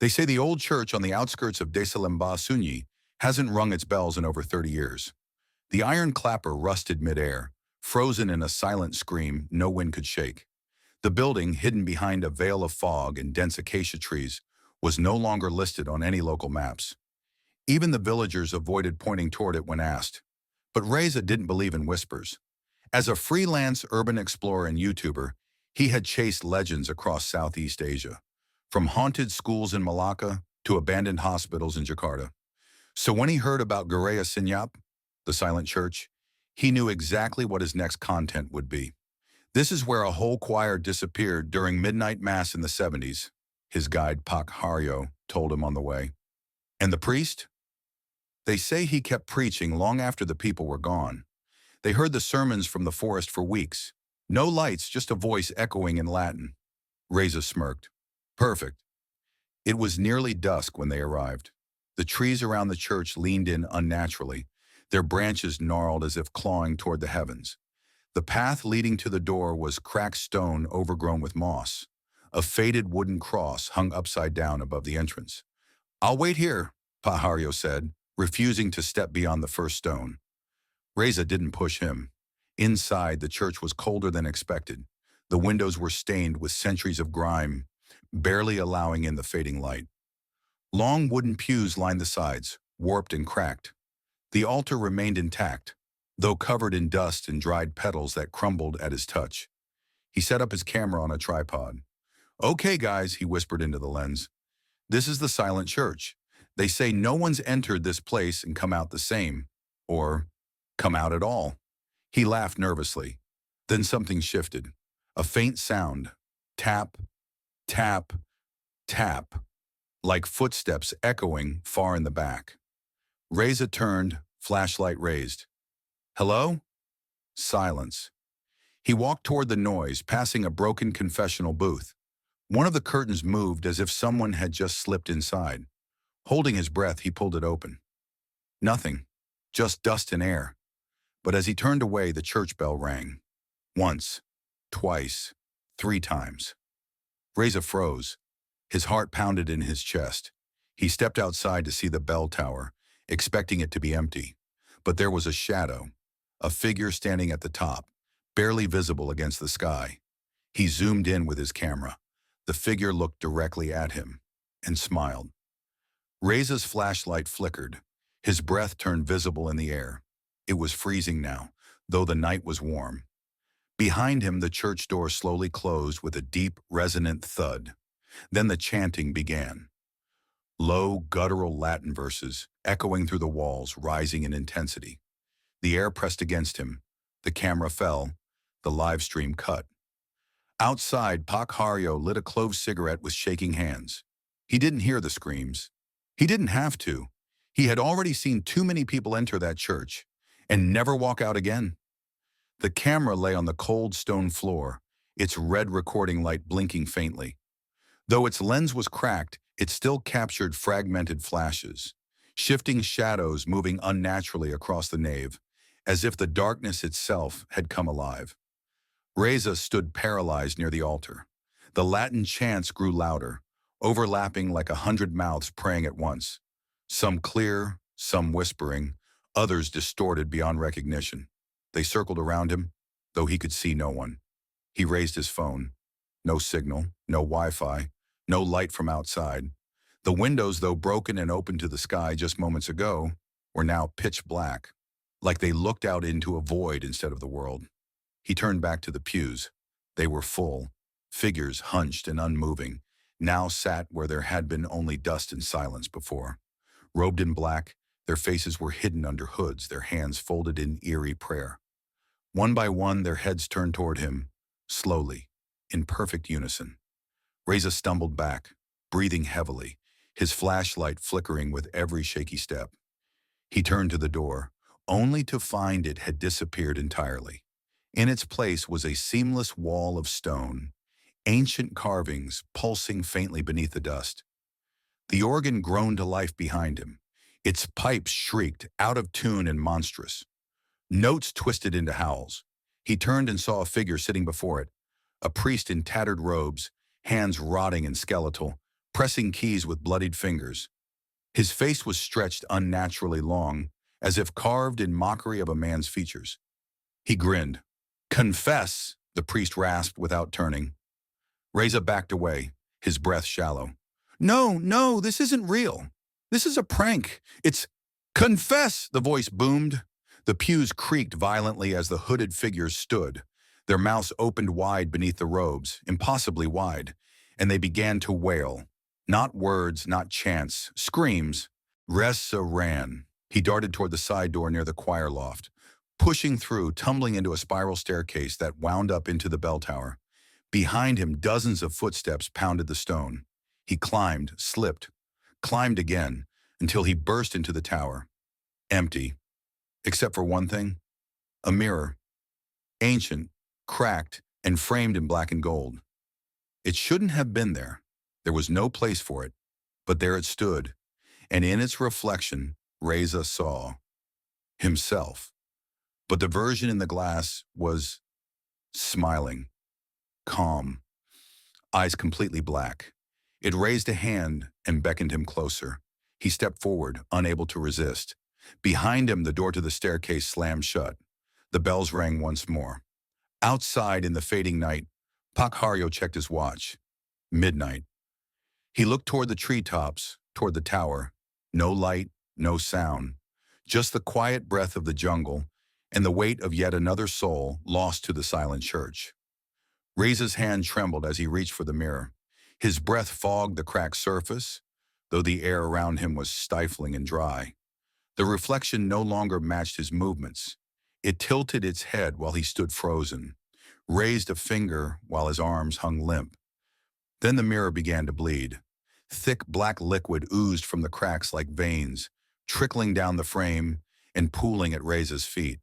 They say the old church on the outskirts of Desa Lembah Sunyi hasn't rung its bells in over 30 years. The iron clapper rusted midair, frozen in a silent scream no wind could shake. The building, hidden behind a veil of fog and dense acacia trees, was no longer listed on any local maps. Even the villagers avoided pointing toward it when asked. But Reza didn't believe in whispers. As a freelance urban explorer and YouTuber, he had chased legends across Southeast Asia, from haunted schools in Malacca to abandoned hospitals in Jakarta. So when he heard about Gereya Sinyap, the silent church, he knew exactly what his next content would be. This is where a whole choir disappeared during midnight mass in the 70s, his guide Pak Haryo told him on the way. And the priest? They say he kept preaching long after the people were gone. They heard the sermons from the forest for weeks. No lights, just a voice echoing in Latin. Reza smirked. Perfect. It was nearly dusk when they arrived. The trees around the church leaned in unnaturally, their branches gnarled as if clawing toward the heavens. The path leading to the door was cracked stone overgrown with moss. A faded wooden cross hung upside down above the entrance. I'll wait here, Pahario said, refusing to step beyond the first stone. Reza didn't push him. Inside, the church was colder than expected. The windows were stained with centuries of grime, barely allowing in the fading light. Long wooden pews lined the sides, warped and cracked. The altar remained intact, though covered in dust and dried petals that crumbled at his touch. He set up his camera on a tripod. Okay, guys, he whispered into the lens. This is the silent church. They say no one's entered this place and come out the same, or come out at all. He laughed nervously. Then something shifted. A faint sound. Tap, tap, tap, like footsteps echoing far in the back. Reza turned, flashlight raised. Hello? Silence. He walked toward the noise, passing a broken confessional booth. One of the curtains moved as if someone had just slipped inside. Holding his breath, he pulled it open. Nothing, just dust and air. But as he turned away, the church bell rang. Once, twice, 3 times. Reza froze. His heart pounded in his chest. He stepped outside to see the bell tower, expecting it to be empty. But there was a shadow, a figure standing at the top, barely visible against the sky. He zoomed in with his camera. The figure looked directly at him and smiled. Reza's flashlight flickered. His breath turned visible in the air. It was freezing now, though the night was warm. Behind him, the church door slowly closed with a deep, resonant thud. Then the chanting began. Low, guttural Latin verses, echoing through the walls, rising in intensity. The air pressed against him. The camera fell. The live stream cut. Outside, Pak Haryo lit a clove cigarette with shaking hands. He didn't hear the screams. He didn't have to. He had already seen too many people enter that church and never walk out again. The camera lay on the cold stone floor, its red recording light blinking faintly. Though its lens was cracked, it still captured fragmented flashes, shifting shadows moving unnaturally across the nave, as if the darkness itself had come alive. Reza stood paralyzed near the altar. The Latin chants grew louder, overlapping like 100 mouths praying at once. Some clear, some whispering, others distorted beyond recognition. They circled around him, though he could see no one. He raised his phone. No signal, no Wi-Fi, no light from outside. The windows, though broken and open to the sky just moments ago, were now pitch black, like they looked out into a void instead of the world. He turned back to the pews. They were full. Figures, hunched and unmoving, now sat where there had been only dust and silence before. Robed in black, their faces were hidden under hoods, their hands folded in eerie prayer. One by one, their heads turned toward him, slowly, in perfect unison. Reza stumbled back, breathing heavily, his flashlight flickering with every shaky step. He turned to the door, only to find it had disappeared entirely. In its place was a seamless wall of stone, ancient carvings pulsing faintly beneath the dust. The organ groaned to life behind him. Its pipes shrieked, out of tune and monstrous. Notes twisted into howls. He turned and saw a figure sitting before it, a priest in tattered robes, hands rotting and skeletal, pressing keys with bloodied fingers. His face was stretched unnaturally long, as if carved in mockery of a man's features. He grinned. "Confess," the priest rasped without turning. Reza backed away, his breath shallow. "No, no, this isn't real. This is a prank. It's—" "Confess!" the voice boomed. The pews creaked violently as the hooded figures stood. Their mouths opened wide beneath the robes, impossibly wide, and they began to wail. Not words, not chants, screams. Reza ran. He darted toward the side door near the choir loft, pushing through, tumbling into a spiral staircase that wound up into the bell tower. Behind him, dozens of footsteps pounded the stone. He climbed, slipped, climbed again, until he burst into the tower. Empty. Except for one thing. A mirror. Ancient, cracked, and framed in black and gold. It shouldn't have been there. There was no place for it. But there it stood, and in its reflection, Reza saw himself. But the version in the glass was smiling, calm, eyes completely black. It raised a hand and beckoned him closer. He stepped forward, unable to resist. Behind him, the door to the staircase slammed shut. The bells rang once more. Outside in the fading night, Pakharyo checked his watch. Midnight. He looked toward the treetops, toward the tower. No light, no sound. Just the quiet breath of the jungle and the weight of yet another soul lost to the silent church. Reza's hand trembled as he reached for the mirror. His breath fogged the cracked surface, though the air around him was stifling and dry. The reflection no longer matched his movements. It tilted its head while he stood frozen, raised a finger while his arms hung limp. Then the mirror began to bleed. Thick black liquid oozed from the cracks like veins, trickling down the frame and pooling at Reza's feet.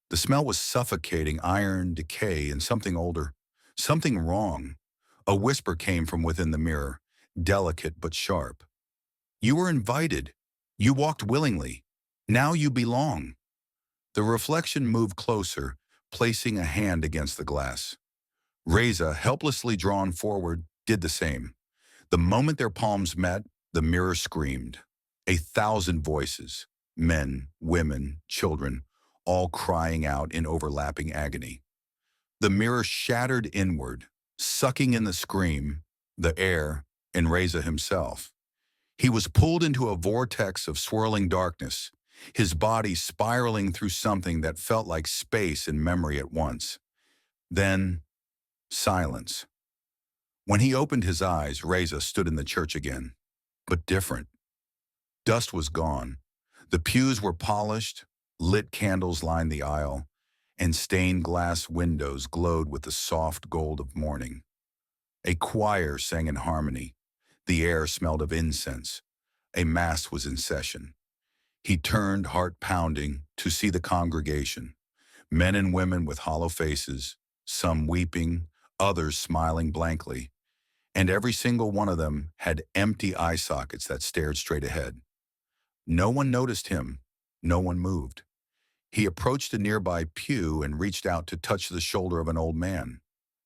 The smell was suffocating iron, decay, and something older. Something wrong. A whisper came from within the mirror, delicate but sharp. "You were invited. You walked willingly. Now you belong." The reflection moved closer, placing a hand against the glass. Reza, helplessly drawn forward, did the same. The moment their palms met, the mirror screamed. 1,000 voices, men, women, children, all crying out in overlapping agony. The mirror shattered inward, sucking in the scream, the air, and Reza himself. He was pulled into a vortex of swirling darkness, his body spiraling through something that felt like space and memory at once. Then, silence. When he opened his eyes, Reza stood in the church again, but different. Dust was gone. The pews were polished, lit candles lined the aisle, and stained glass windows glowed with the soft gold of morning. A choir sang in harmony. The air smelled of incense. A mass was in session. He turned, heart pounding, to see the congregation. Men and women with hollow faces, some weeping, others smiling blankly. And every single one of them had empty eye sockets that stared straight ahead. No one noticed him. No one moved. He approached a nearby pew and reached out to touch the shoulder of an old man.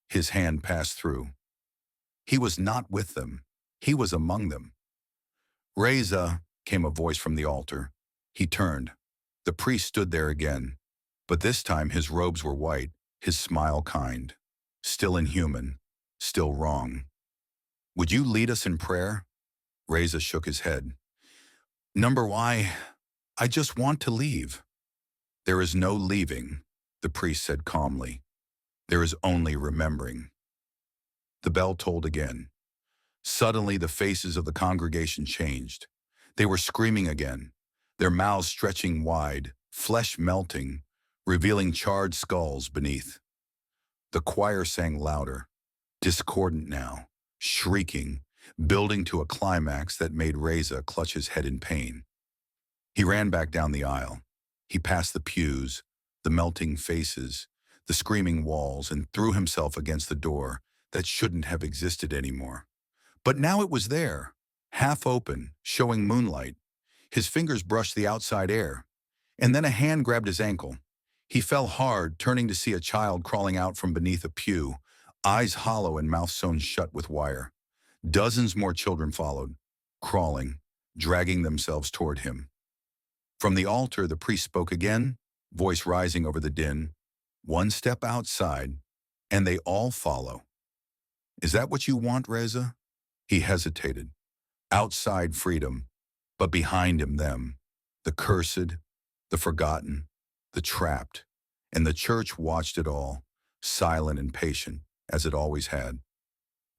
His hand passed through. He was not with them. He was among them. "Reza," came a voice from the altar. He turned. The priest stood there again, but this time his robes were white, his smile kind. Still inhuman, still wrong. "Would you lead us in prayer?" Reza shook his head. "Number why, I just want to leave." "There is no leaving," the priest said calmly. "There is only remembering." The bell tolled again. Suddenly, the faces of the congregation changed. They were screaming again, their mouths stretching wide, flesh melting, revealing charred skulls beneath. The choir sang louder, discordant now, shrieking, building to a climax that made Reza clutch his head in pain. He ran back down the aisle. He passed the pews, the melting faces, the screaming walls, and threw himself against the door that shouldn't have existed anymore. But now it was there, half open, showing moonlight. His fingers brushed the outside air, and then a hand grabbed his ankle. He fell hard, turning to see a child crawling out from beneath a pew, eyes hollow and mouth sewn shut with wire. Dozens more children followed, crawling, dragging themselves toward him. From the altar, the priest spoke again, voice rising over the din. One step outside, and they all follow. Is that what you want, Reza? He hesitated. Outside freedom, but behind him them, the cursed, the forgotten, the trapped, and the church watched it all, silent and patient, as it always had.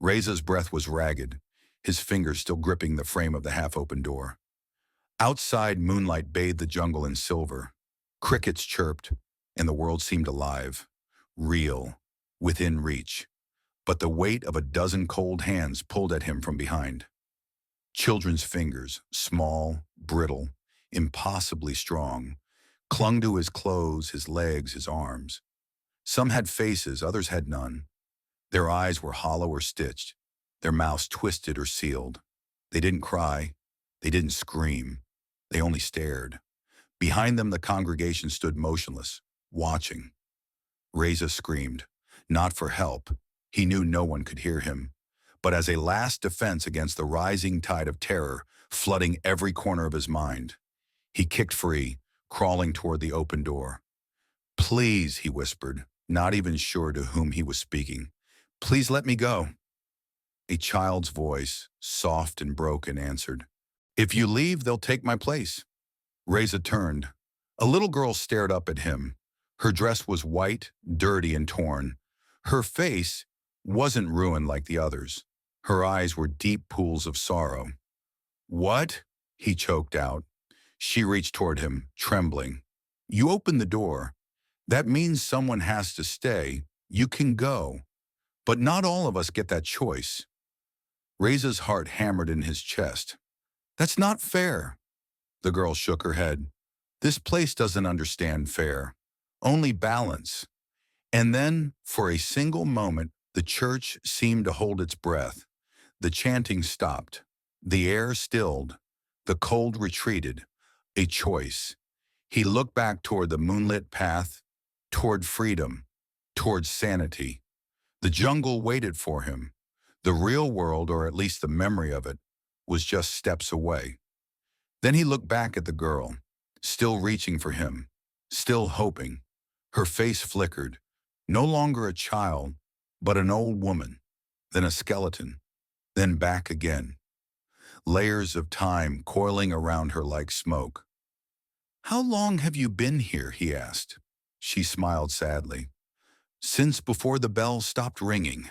Reza's breath was ragged, his fingers still gripping the frame of the half-open door. Outside, moonlight bathed the jungle in silver. Crickets chirped, and the world seemed alive, real, within reach. But the weight of a dozen cold hands pulled at him from behind. Children's fingers, small, brittle, impossibly strong, clung to his clothes, his legs, his arms. Some had faces, others had none. Their eyes were hollow or stitched, their mouths twisted or sealed. They didn't cry, they didn't scream, they only stared. Behind them, the congregation stood motionless, watching. Reza screamed, not for help. He knew no one could hear him, but as a last defense against the rising tide of terror flooding every corner of his mind. He kicked free, crawling toward the open door. Please, he whispered, not even sure to whom he was speaking. Please let me go. A child's voice, soft and broken, answered, If you leave, they'll take my place. Reza turned. A little girl stared up at him. Her dress was white, dirty, and torn. Her face wasn't ruined like the others. Her eyes were deep pools of sorrow. What? He choked out. She reached toward him, trembling. You opened the door. That means someone has to stay. You can go. But not all of us get that choice. Reza's heart hammered in his chest. That's not fair. The girl shook her head. This place doesn't understand fair. Only balance. And then, for a single moment, the church seemed to hold its breath. The chanting stopped. The air stilled. The cold retreated. A choice. He looked back toward the moonlit path, toward freedom, toward sanity. The jungle waited for him. The real world, or at least the memory of it, was just steps away. Then he looked back at the girl, still reaching for him, still hoping. Her face flickered. No longer a child, but an old woman, then a skeleton, then back again. Layers of time coiling around her like smoke. How long have you been here? He asked. She smiled sadly. Since before the bell stopped ringing.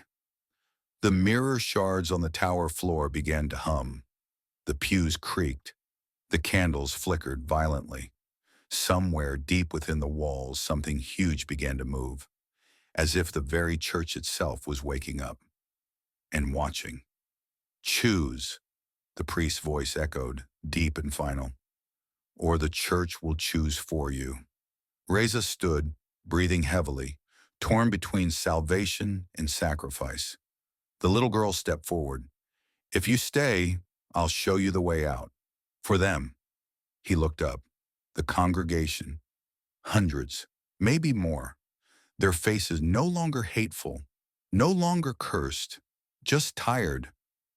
The mirror shards on the tower floor began to hum. The pews creaked. The candles flickered violently. Somewhere deep within the walls, something huge began to move, as if the very church itself was waking up and watching. Choose, the priest's voice echoed, deep and final, or the church will choose for you. Reza stood, breathing heavily, torn between salvation and sacrifice. The little girl stepped forward. If you stay, I'll show you the way out. For them. He looked up. The congregation. Hundreds, maybe more. Their faces no longer hateful, no longer cursed, just tired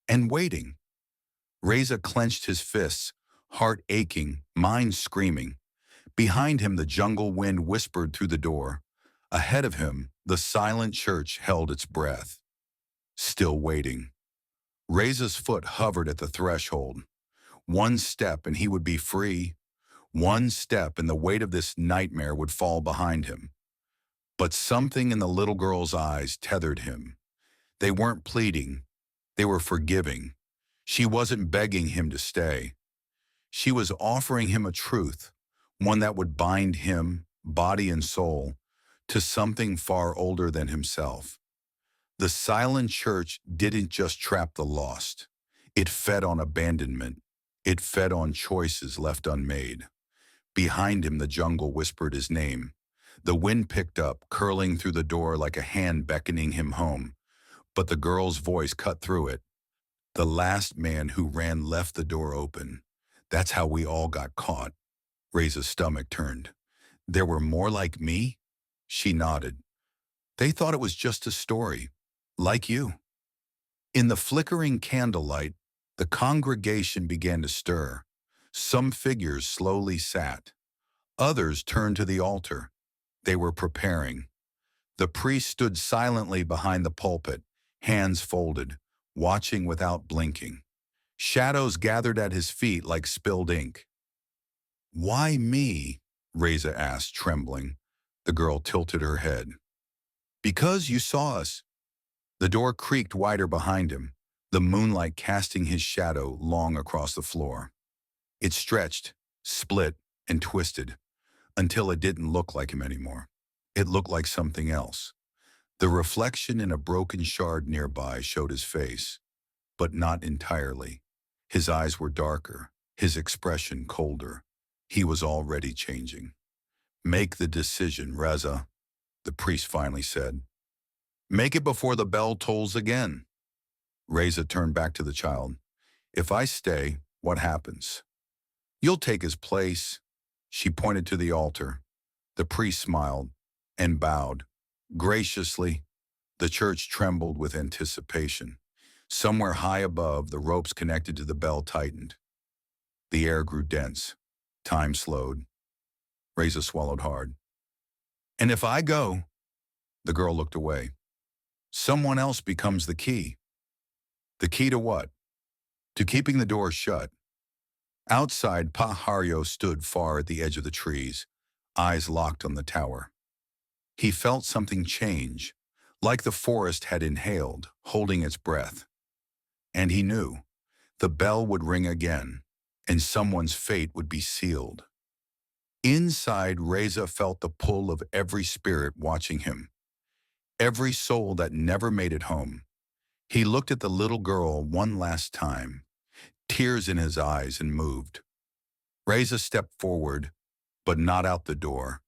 and waiting. Reza clenched his fists, heart aching, mind screaming. Behind him, the jungle wind whispered through the door. Ahead of him, the silent church held its breath. Still waiting. Reza's foot hovered at the threshold. One step and he would be free. One step and the weight of this nightmare would fall behind him. But something in the little girl's eyes tethered him. They weren't pleading. They were forgiving. She wasn't begging him to stay. She was offering him a truth, one that would bind him, body and soul, to something far older than himself. The silent church didn't just trap the lost. It fed on abandonment. It fed on choices left unmade. Behind him, the jungle whispered his name. The wind picked up, curling through the door like a hand beckoning him home. But the girl's voice cut through it. The last man who ran left the door open. That's how we all got caught. Reza's stomach turned. There were more like me? She nodded. They thought it was just a story. Like you. In the flickering candlelight, the congregation began to stir. Some figures slowly sat. Others turned to the altar. They were preparing. The priest stood silently behind the pulpit, hands folded, watching without blinking. Shadows gathered at his feet like spilled ink. "Why me?" Reza asked, trembling. The girl tilted her head. "Because you saw us." The door creaked wider behind him, the moonlight casting his shadow long across the floor. It stretched, split, and twisted, until it didn't look like him anymore. It looked like something else. The reflection in a broken shard nearby showed his face, but not entirely. His eyes were darker, his expression colder. He was already changing. "Make the decision, Reza," the priest finally said. "Make it before the bell tolls again." Reza turned back to the child. "If I stay, what happens?" "You'll take his place." She pointed to the altar. The priest smiled and bowed. Graciously, the church trembled with anticipation. Somewhere high above, the ropes connected to the bell tightened. The air grew dense. Time slowed. Reza swallowed hard. "And if I go," the girl looked away, "someone else becomes the key." "The key to what?" "To keeping the door shut." Outside, Pajario stood far at the edge of the trees, eyes locked on the tower. He felt something change, like the forest had inhaled, holding its breath. And he knew the bell would ring again, and someone's fate would be sealed. Inside, Reza felt the pull of every spirit watching him, every soul that never made it home. He looked at the little girl one last time, tears in his eyes, and moved. Reza stepped forward, but not out the door.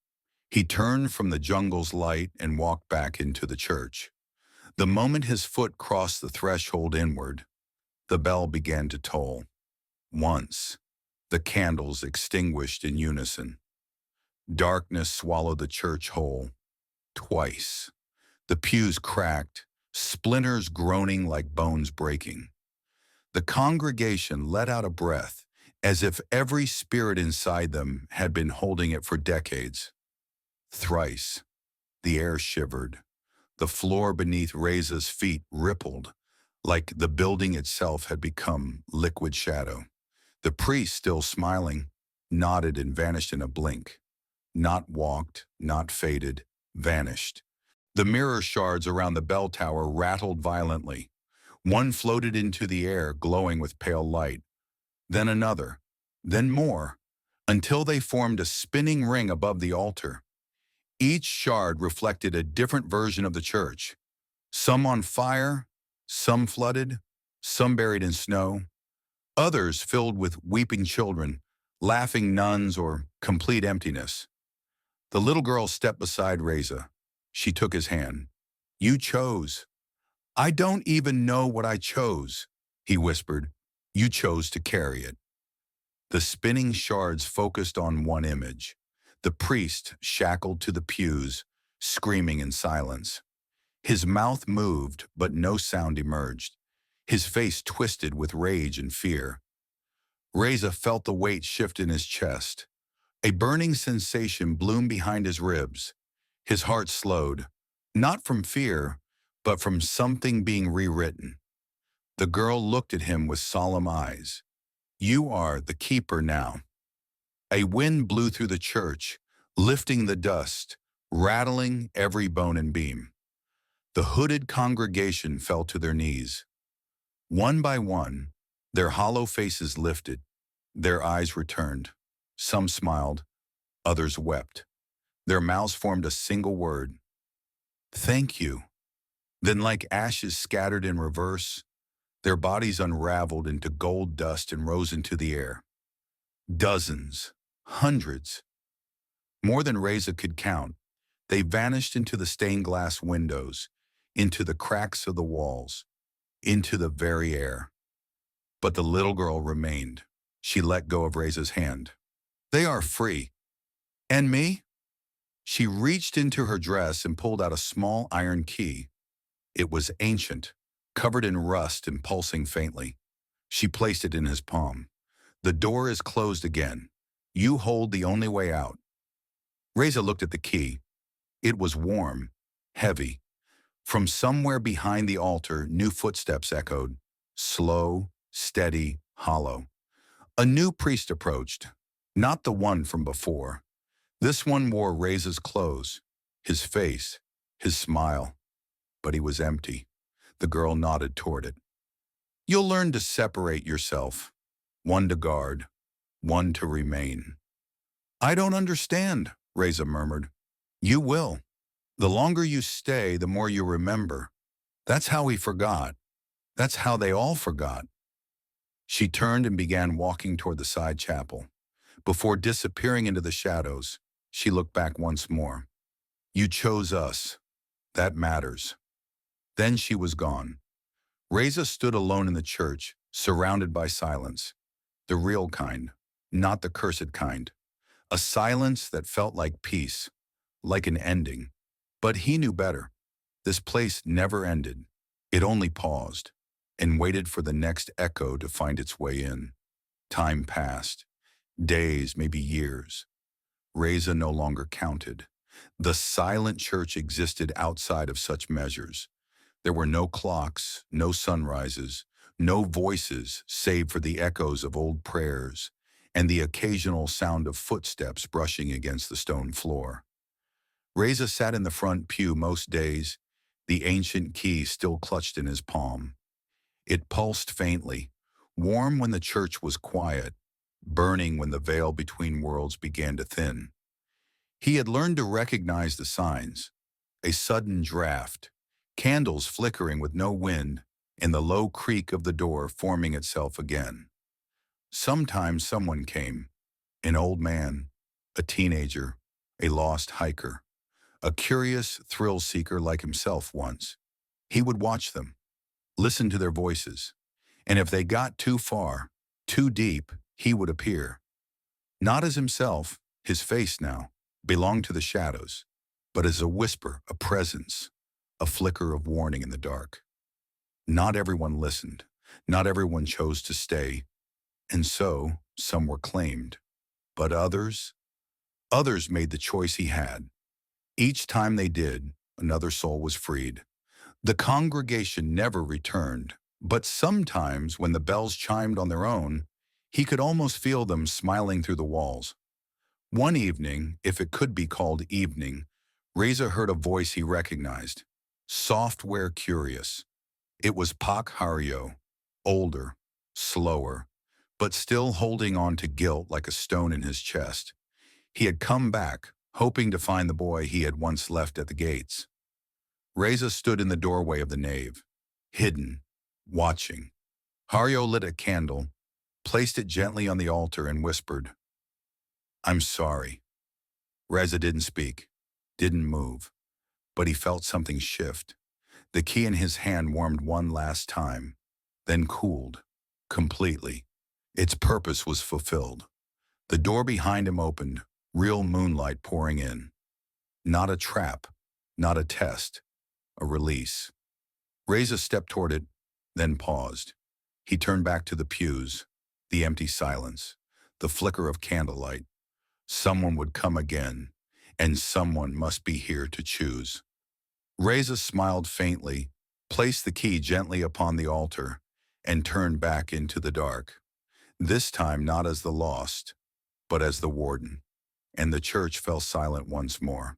He turned from the jungle's light and walked back into the church. The moment his foot crossed the threshold inward, the bell began to toll. Once, the candles extinguished in unison. Darkness swallowed the church whole. Twice, the pews cracked, splinters groaning like bones breaking. The congregation let out a breath, as if every spirit inside them had been holding it for decades. Thrice, the air shivered. The floor beneath Reza's feet rippled, like the building itself had become liquid shadow. The priest, still smiling, nodded and vanished in a blink. Not walked, not faded, vanished. The mirror shards around the bell tower rattled violently. One floated into the air, glowing with pale light. Then another, then more, until they formed a spinning ring above the altar. Each shard reflected a different version of the church. Some on fire, some flooded, some buried in snow, others filled with weeping children, laughing nuns, or complete emptiness. The little girl stepped beside Reza. She took his hand. "You chose." "I don't even know what I chose," he whispered. "You chose to carry it." The spinning shards focused on one image, the priest shackled to the pews, screaming in silence. His mouth moved, but no sound emerged. His face twisted with rage and fear. Reza felt the weight shift in his chest. A burning sensation bloomed behind his ribs. His heart slowed, not from fear, but from something being rewritten. The girl looked at him with solemn eyes. "You are the keeper now." A wind blew through the church, lifting the dust, rattling every bone and beam. The hooded congregation fell to their knees. One by one, their hollow faces lifted, their eyes returned. Some smiled, others wept. Their mouths formed a single word: "Thank you." Then, like ashes scattered in reverse, their bodies unraveled into gold dust and rose into the air. Dozens, hundreds, more than Reza could count. They vanished into the stained glass windows, into the cracks of the walls, into the very air. But the little girl remained. She let go of Reza's hand. "They are free. And me?" She reached into her dress and pulled out a small iron key. It was ancient, covered in rust and pulsing faintly. She placed it in his palm. The door is closed again. You hold the only way out. Reza looked at the key. It was warm, heavy. From somewhere behind the altar, new footsteps echoed. Slow, steady, hollow. A new priest approached. Not the one from before. This one wore Reza's clothes, his face, his smile. But he was empty. The girl nodded toward it. You'll learn to separate yourself. One to guard, one to remain. I don't understand, Reza murmured. You will. The longer you stay, the more you remember. That's how he forgot. That's how they all forgot. She turned and began walking toward the side chapel. Before disappearing into the shadows, she looked back once more. You chose us. That matters. Then she was gone. Reza stood alone in the church, surrounded by silence. The real kind, not the cursed kind. A silence that felt like peace, like an ending. But he knew better. This place never ended. It only paused and waited for the next echo to find its way in. Time passed. Days, maybe years. Reza no longer counted. The silent church existed outside of such measures. There were no clocks, no sunrises, no voices save for the echoes of old prayers and the occasional sound of footsteps brushing against the stone floor. Reza sat in the front pew most days, the ancient key still clutched in his palm. It pulsed faintly, warm when the church was quiet, burning when the veil between worlds began to thin. He had learned to recognize the signs: a sudden draft, candles flickering with no wind, and the low creak of the door forming itself again. Sometimes someone came, an old man, a teenager, a lost hiker, a curious thrill seeker like himself once. He would watch them, listen to their voices, and if they got too far, too deep, he would appear. Not as himself, his face now belonged to the shadows, but as a whisper, a presence, a flicker of warning in the dark. Not everyone listened. Not everyone chose to stay. And so, some were claimed. But others made the choice he had. Each time they did, another soul was freed. The congregation never returned, but sometimes when the bells chimed on their own, he could almost feel them smiling through the walls. One evening, if it could be called evening, Reza heard a voice he recognized. Software curious. It was Pak Haryo, older, slower, but still holding on to guilt like a stone in his chest. He had come back, hoping to find the boy he had once left at the gates. Reza stood in the doorway of the nave, hidden, watching. Haryo lit a candle, placed it gently on the altar and whispered, I'm sorry. Reza didn't speak, didn't move, but he felt something shift. The key in his hand warmed one last time, then cooled, completely. Its purpose was fulfilled. The door behind him opened, real moonlight pouring in. Not a trap, not a test, a release. Reza stepped toward it, then paused. He turned back to the pews, the empty silence, the flicker of candlelight. Someone would come again, and someone must be here to choose. Reza smiled faintly, placed the key gently upon the altar, and turned back into the dark. This time not as the lost, but as the warden, and the church fell silent once more.